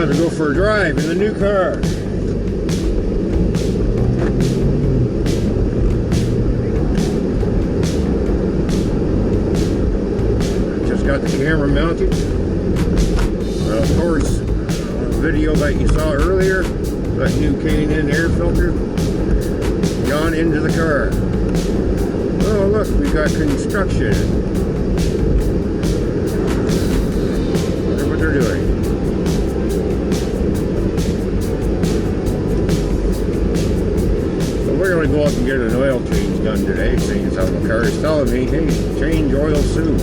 time to go for a drive in the new car. Just got the camera mounted. Of course, video that you saw earlier, that new K&N air filter, gone into the car. Oh look, we got construction. Wonder what they're doing. So we're going to go up and get an oil change done today, seeing as how the car is telling me, hey, change oil soon.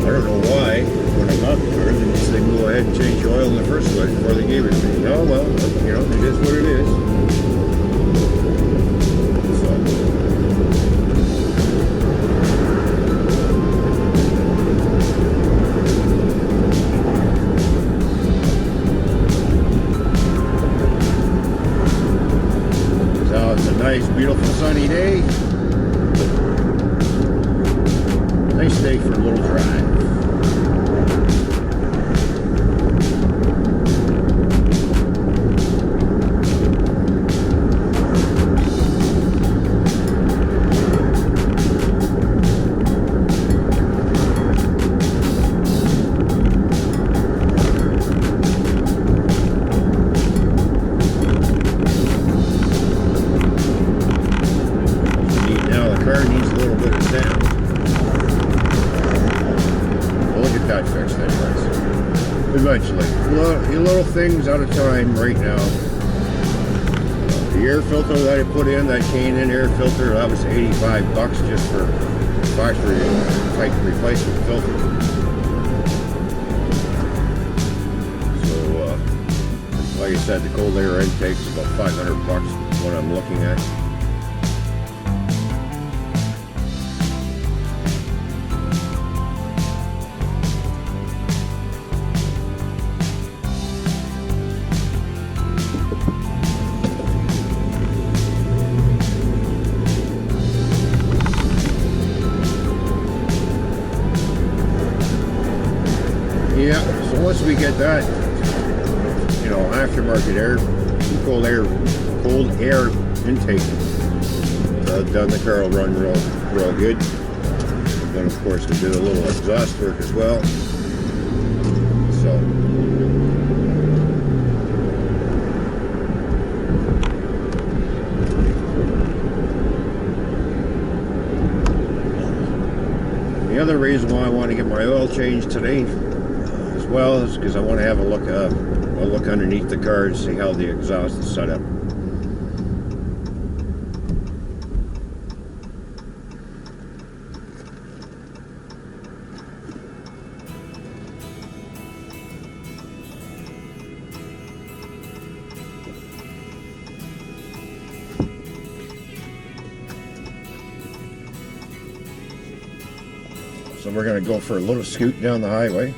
I don't know why, when I got the car, they just didn't go ahead and change the oil in the first place before they gave it to me. Oh well, you know, it is what it is. So it's a nice, beautiful, sunny day. Nice day for a little drive. Now the car needs a little bit of sound. That fixed anyways. Eventually. Little things at a time right now. The air filter that I put in, that K&N air filter, that was 85 bucks just for factory type replacement filter. So like I said, the cold air intake is about 500 bucks what I'm looking at. Yeah, so once we get that, you know, aftermarket air, cold air intake done, the car will run real good. Then of course we did a little exhaust work as well. So the other reason why I want to get my oil changed today as well is because I want to have a look underneath the car to see how the exhaust is set up. So we're going to go for a little scoot down the highway.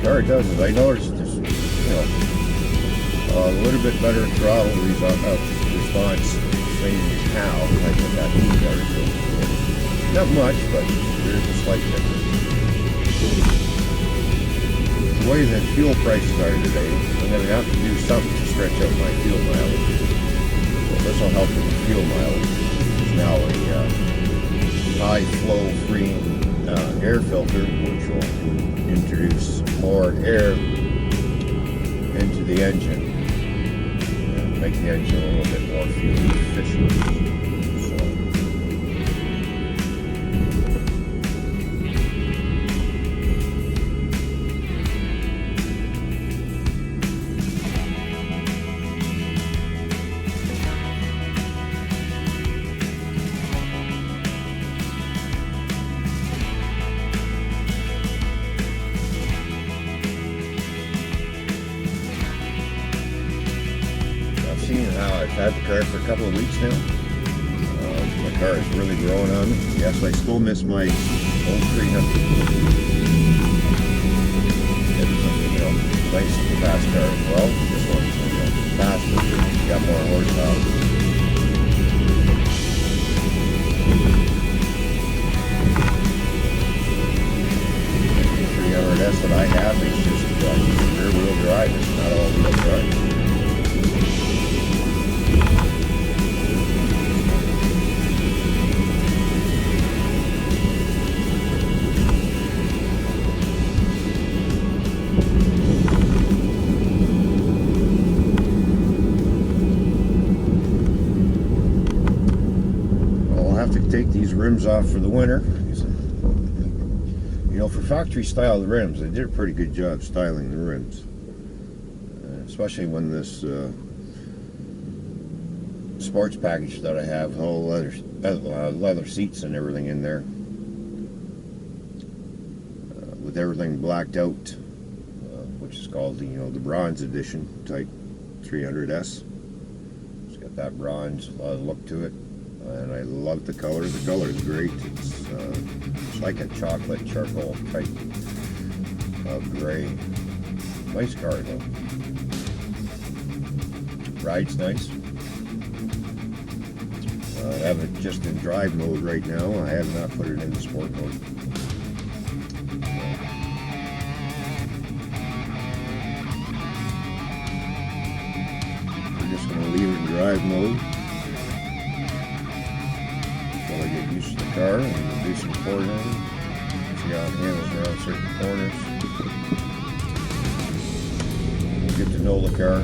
Car does is I noticed this, you know, a little bit better throttle response saying how I put that new car. Not much, but there's a slight difference. The way that fuel prices are today, I'm going to have to do something to stretch out my fuel mileage. Well, this will help with the fuel mileage. It's now a high flow free air filter, which will introduce more air into the engine and make the engine a little bit more fuel efficient. I've had the car for a couple of weeks now. My car is really growing on me. Yes, I still miss my old 300. It's something, nice and fast car as well. This one's faster, got more horsepower. The 300S that I have is just rear wheel drive. It's not all wheel drive. Take these rims off for the winter. For factory style rims, they did a pretty good job styling the rims, especially when this sports package that I have, whole leather seats and everything in there, with everything blacked out, which is called the bronze edition type 300S. It's got that bronze look to it. And I love the color. The color is great. It's like a chocolate charcoal type of gray. Nice car though. Rides nice. I have it just in drive mode right now. I have not put it in the sport mode. We're just going to leave it in drive mode. I get used to the car and do some cornering. See how it handles around certain corners. Get to know the car.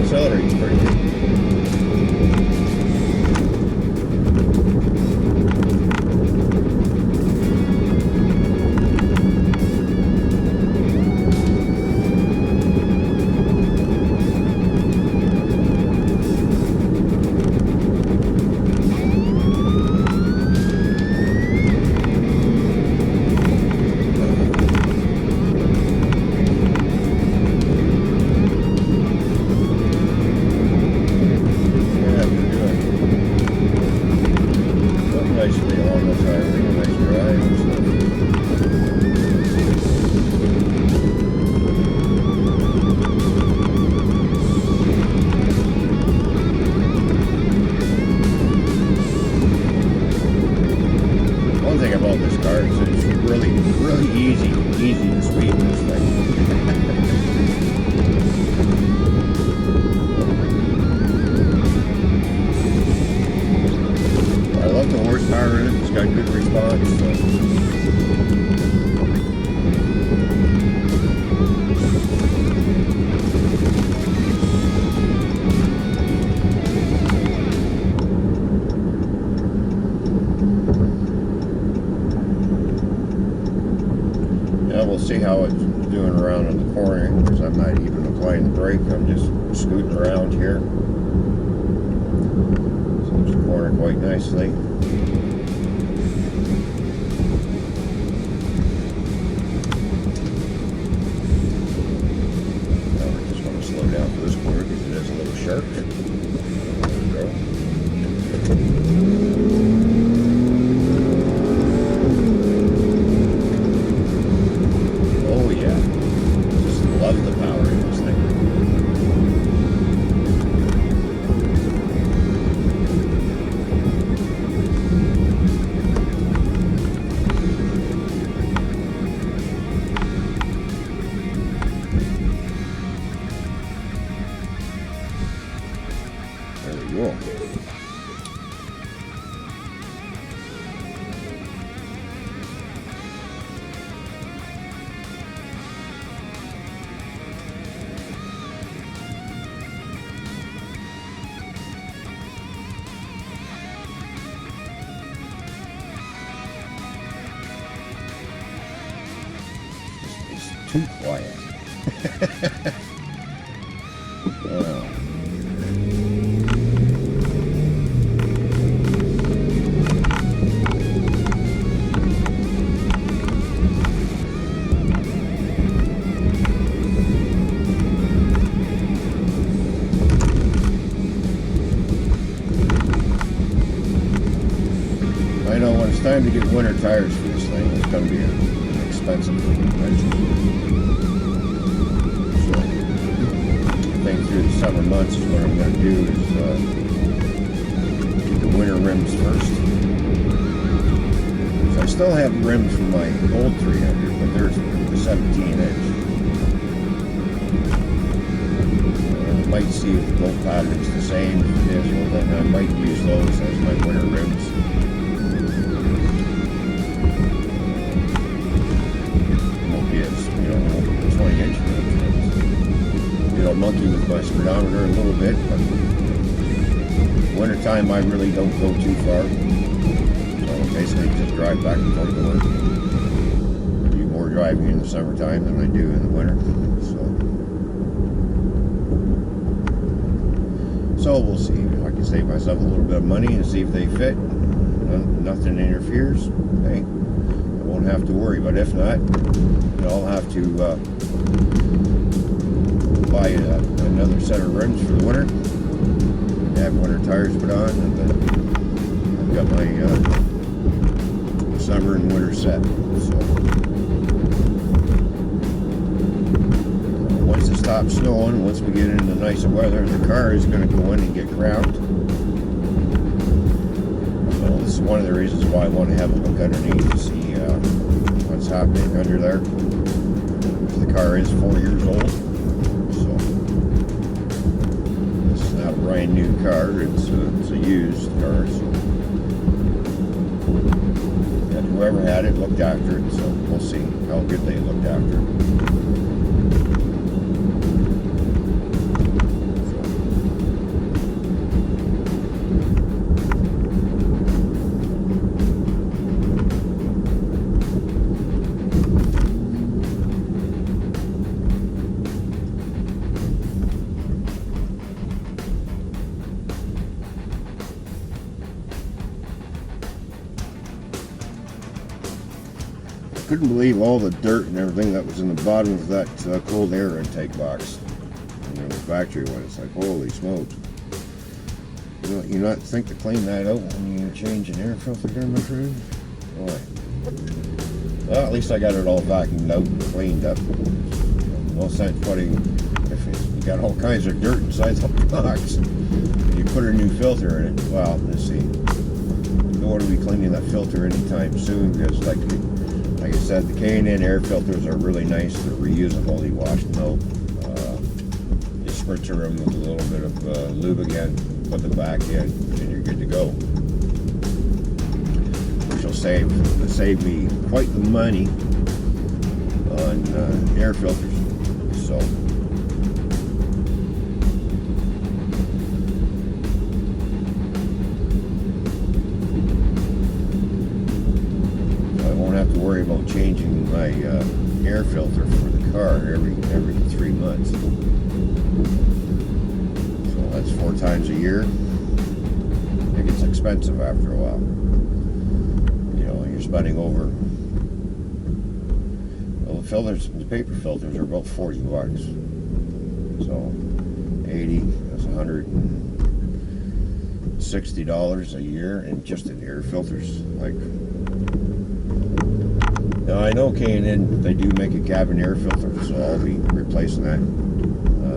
Accelerates pretty good. Nicely along the highway, a nice drive and stuff. One thing about this car is it's really easy to speed this thing. I love the horsepower in it. It's got good response. Now we'll see how it's doing around in the corner, because I'm not even applying the brake. I'm just scooting around here. Seems to corner quite nicely. Now we're just going to slow down for this corner because it is a little sharp. There we go. Oh yeah, just love the power in this thing. too quiet. I know when it's time to get winter tires for this thing, it's going to be an expensive adventure. So, I think through the summer months is what I'm going to do is get the winter rims first. So I still have rims from my old 300, but there's the 17-inch. I might see if the bolt pattern's the same. If it is, well, then I might use those as my winter rims. Monkey with my speedometer a little bit, but wintertime I really don't go too far. So basically just drive back and forth to work. I do more driving in the summertime than I do in the winter. So we'll see. I can save myself a little bit of money and see if they fit. Nothing interferes. Hey, I won't have to worry, but if not, I'll have to buy another set of rims for the winter, have winter tires put on, and then I've got my summer and winter set. So once it stops snowing, once we get into nicer weather, the car is going to go in and get ground. So this is one of the reasons why I want to have a look underneath to see what's happening under there. The car is 4 years old. Brand new car, it's a used car, so and whoever had it looked after it, so we'll see how good they looked after it. Couldn't believe all the dirt and everything that was in the bottom of that cold air intake box. The factory one, it's like, holy smokes. You not think to clean that out when you change an air filter there, my friend? Boy. Well, at least I got it all vacuumed out and cleaned up. No sense putting, if you got all kinds of dirt inside the box, and you put a new filter in it. Well, let's see. You don't want to be cleaning that filter anytime soon, because like I said, the K&N air filters are really nice. They're reusable. You wash them out. You spritzer them with a little bit of lube again, put them back in, and you're good to go. Which will save me quite the money on air filters. So have to worry about changing my air filter for the car every 3 months. So that's 4 times a year. It gets expensive after a while. You're spending over. Well, the paper filters are about 40 bucks. So 80, that's $160 a year, and just in air filters. Now I know K&N, they do make a cabin air filter, so I'll be replacing that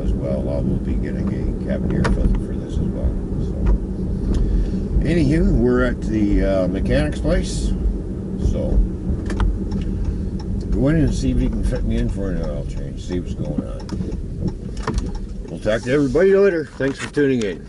as well. I will be getting a cabin air filter for this as well. So, anywho, we're at the mechanic's place, so go in and see if he can fit me in for an oil change, see what's going on. We'll talk to everybody later. Thanks for tuning in.